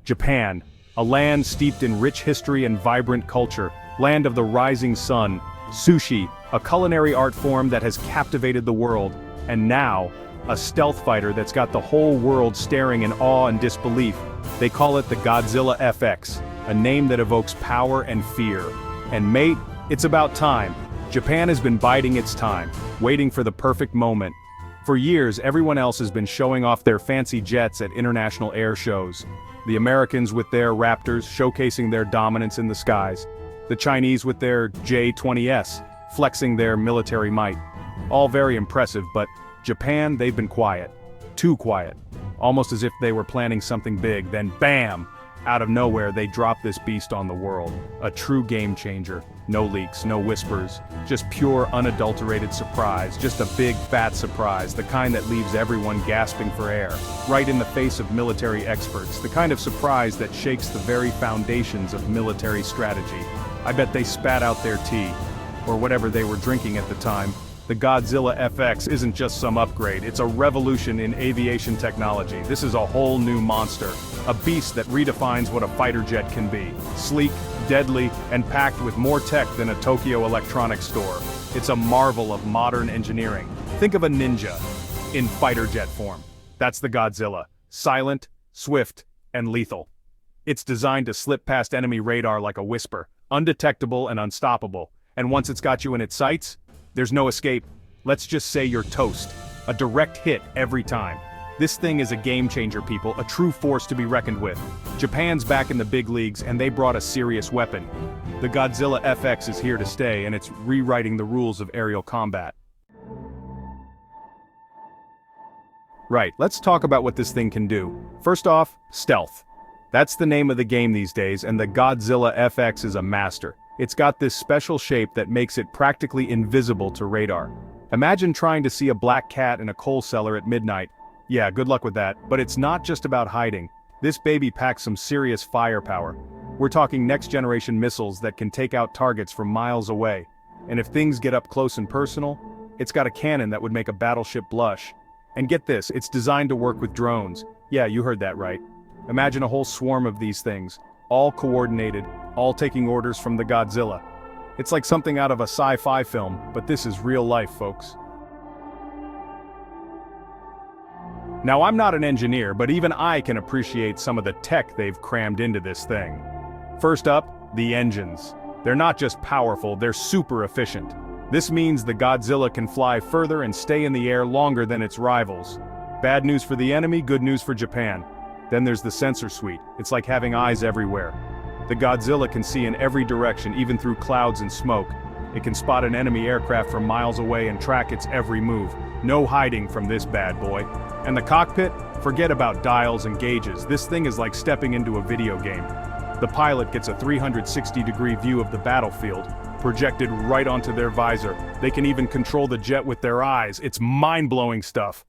Japan, a land steeped in rich history and vibrant culture, land of the rising sun, sushi, a culinary art form that has captivated the world, and now, a stealth fighter that's got the whole world staring in awe and disbelief. They call it the Godzilla FX, a name that evokes power and fear. And mate, it's about time. Japan has been biding its time, waiting for the perfect moment. For years, everyone else has been showing off their fancy jets at international air shows. The Americans with their Raptors showcasing their dominance in the skies. The Chinese with their J-20S, flexing their military might. All very impressive, but Japan, they've been quiet. Too quiet. Almost as if they were planning something big, then BAM! Out of nowhere, they drop this beast on the world. A true game changer. No leaks, no whispers. Just pure, unadulterated surprise. Just a big, fat surprise. The kind that leaves everyone gasping for air. Right in the face of military experts. The kind of surprise that shakes the very foundations of military strategy. I bet they spat out their tea. Or whatever they were drinking at the time. The Godzilla FX isn't just some upgrade, it's a revolution in aviation technology. This is a whole new monster. A beast that redefines what a fighter jet can be. Sleek, deadly, and packed with more tech than a Tokyo electronics store. It's a marvel of modern engineering. Think of a ninja in fighter jet form. That's the Godzilla. Silent, swift, and lethal. It's designed to slip past enemy radar like a whisper, undetectable and unstoppable. And once it's got you in its sights, there's no escape. Let's just say you're toast. A direct hit every time. This thing is a game changer, people, a true force to be reckoned with. Japan's back in the big leagues and they brought a serious weapon. The Godzilla FX is here to stay and it's rewriting the rules of aerial combat. Right, let's talk about what this thing can do. First off, stealth. That's the name of the game these days and the Godzilla FX is a master. It's got this special shape that makes it practically invisible to radar. Imagine trying to see a black cat in a coal cellar at midnight. Yeah, good luck with that, but it's not just about hiding. This baby packs some serious firepower. We're talking next-generation missiles that can take out targets from miles away. And if things get up close and personal, it's got a cannon that would make a battleship blush. And get this, it's designed to work with drones. Yeah, you heard that right. Imagine a whole swarm of these things, all coordinated, all taking orders from the Godzilla. It's like something out of a sci-fi film, but this is real life, folks. Now I'm not an engineer, but even I can appreciate some of the tech they've crammed into this thing. First up, the engines. They're not just powerful, they're super efficient. This means the Godzilla can fly further and stay in the air longer than its rivals. Bad news for the enemy, good news for Japan. Then there's the sensor suite. It's like having eyes everywhere. The Godzilla can see in every direction, even through clouds and smoke. It can spot an enemy aircraft from miles away and track its every move. No hiding from this bad boy. And the cockpit? Forget about dials and gauges. This thing is like stepping into a video game. The pilot gets a 360-degree view of the battlefield, projected right onto their visor. They can even control the jet with their eyes. It's mind-blowing stuff.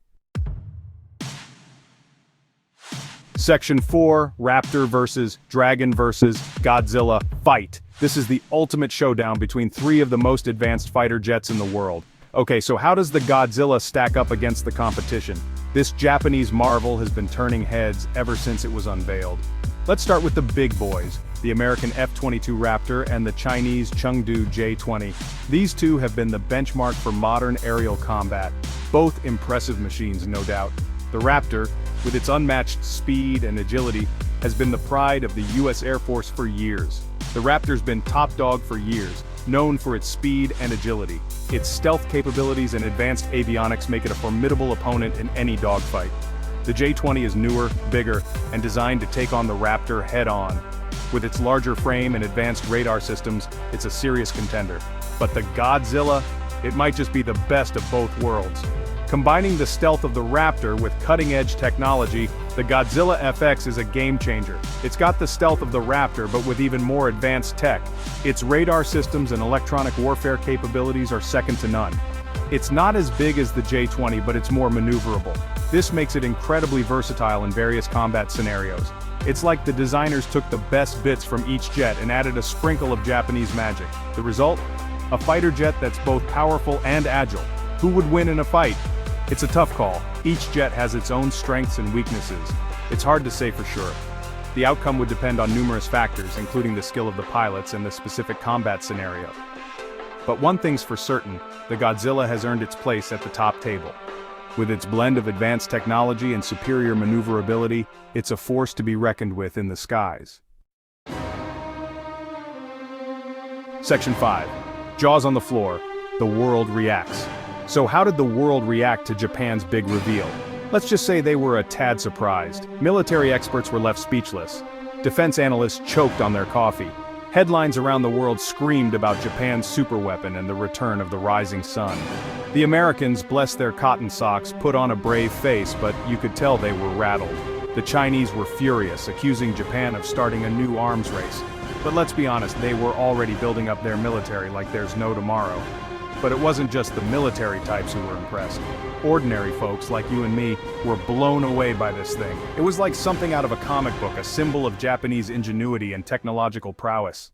Section 4, Raptor versus Dragon versus Godzilla Fight. This is the ultimate showdown between three of the most advanced fighter jets in the world. Okay, so how does the Godzilla stack up against the competition? This Japanese marvel has been turning heads ever since it was unveiled. Let's start with the big boys, the American F-22 Raptor and the Chinese Chengdu J-20. These two have been the benchmark for modern aerial combat. Both impressive machines, no doubt. The Raptor, with its unmatched speed and agility, has been the pride of the US Air Force for years. The Raptor's been top dog for years, known for its speed and agility. Its stealth capabilities and advanced avionics make it a formidable opponent in any dogfight. The J-20 is newer, bigger, and designed to take on the Raptor head-on. With its larger frame and advanced radar systems, it's a serious contender. But the Godzilla, it might just be the best of both worlds. Combining the stealth of the Raptor with cutting-edge technology, the Godzilla FX is a game-changer. It's got the stealth of the Raptor but with even more advanced tech. Its radar systems and electronic warfare capabilities are second to none. It's not as big as the J-20 but it's more maneuverable. This makes it incredibly versatile in various combat scenarios. It's like the designers took the best bits from each jet and added a sprinkle of Japanese magic. The result? A fighter jet that's both powerful and agile. Who would win in a fight? It's a tough call. Each jet has its own strengths and weaknesses. It's hard to say for sure. The outcome would depend on numerous factors, including the skill of the pilots and the specific combat scenario. But one thing's for certain, the Godzilla has earned its place at the top table. With its blend of advanced technology and superior maneuverability, it's a force to be reckoned with in the skies. Section 5. Jaws on the floor. The world reacts. So how did the world react to Japan's big reveal? Let's just say they were a tad surprised. Military experts were left speechless. Defense analysts choked on their coffee. Headlines around the world screamed about Japan's superweapon and the return of the rising sun. The Americans, bless their cotton socks, put on a brave face, but you could tell they were rattled. The Chinese were furious, accusing Japan of starting a new arms race. But let's be honest, they were already building up their military like there's no tomorrow. But it wasn't just the military types who were impressed. Ordinary folks like you and me were blown away by this thing. It was like something out of a comic book, a symbol of Japanese ingenuity and technological prowess.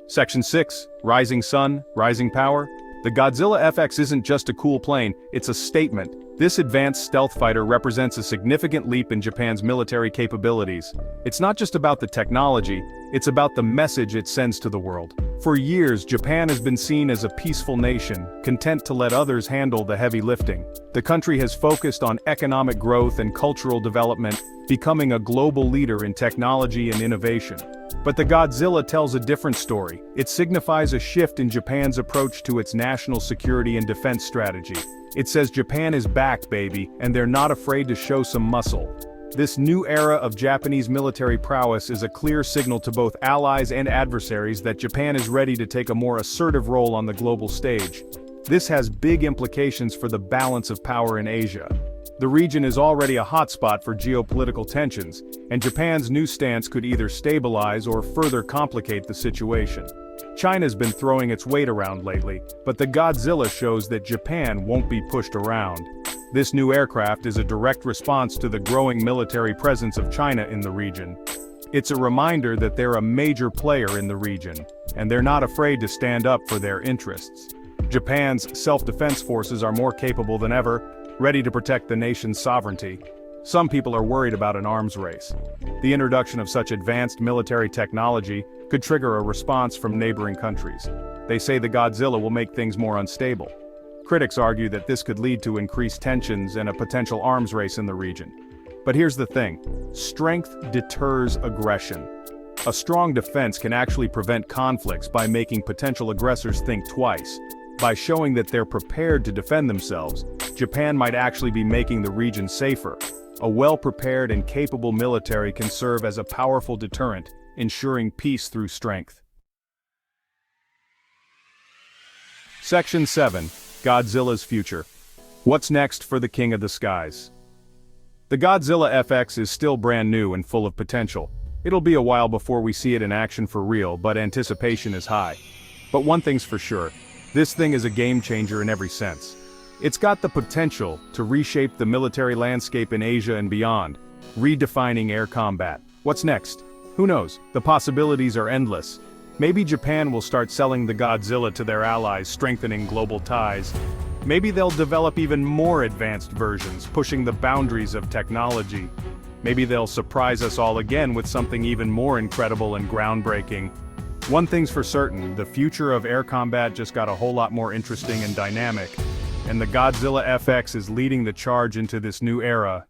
Section 6. Rising Sun, Rising Power. The Godzilla FX isn't just a cool plane, it's a statement. This advanced stealth fighter represents a significant leap in Japan's military capabilities. It's not just about the technology, it's about the message it sends to the world. For years, Japan has been seen as a peaceful nation, content to let others handle the heavy lifting. The country has focused on economic growth and cultural development, becoming a global leader in technology and innovation. But the Godzilla tells a different story. It signifies a shift in Japan's approach to its national security and defense strategy. It says Japan is back, baby, and they're not afraid to show some muscle. This new era of Japanese military prowess is a clear signal to both allies and adversaries that Japan is ready to take a more assertive role on the global stage. This has big implications for the balance of power in Asia. The region is already a hotspot for geopolitical tensions, and Japan's new stance could either stabilize or further complicate the situation. China's been throwing its weight around lately, but the Godzilla shows that Japan won't be pushed around. This new aircraft is a direct response to the growing military presence of China in the region. It's a reminder that they're a major player in the region, and they're not afraid to stand up for their interests. Japan's self-defense forces are more capable than ever, ready to protect the nation's sovereignty. Some people are worried about an arms race. The introduction of such advanced military technology could trigger a response from neighboring countries. They say the Godzilla will make things more unstable. Critics argue that this could lead to increased tensions and a potential arms race in the region. But here's the thing: strength deters aggression. A strong defense can actually prevent conflicts by making potential aggressors think twice. By showing that they're prepared to defend themselves, Japan might actually be making the region safer. A well-prepared and capable military can serve as a powerful deterrent, ensuring peace through strength. Section 7. Godzilla's Future. What's next for the King of the Skies? The Godzilla FX is still brand new and full of potential. It'll be a while before we see it in action for real, but anticipation is high. But one thing's for sure, this thing is a game changer in every sense. It's got the potential to reshape the military landscape in Asia and beyond, redefining air combat. What's next? Who knows? The possibilities are endless. Maybe Japan will start selling the Godzilla to their allies, strengthening global ties. Maybe they'll develop even more advanced versions, pushing the boundaries of technology. Maybe they'll surprise us all again with something even more incredible and groundbreaking. One thing's for certain, the future of air combat just got a whole lot more interesting and dynamic. And the Godzilla FX is leading the charge into this new era,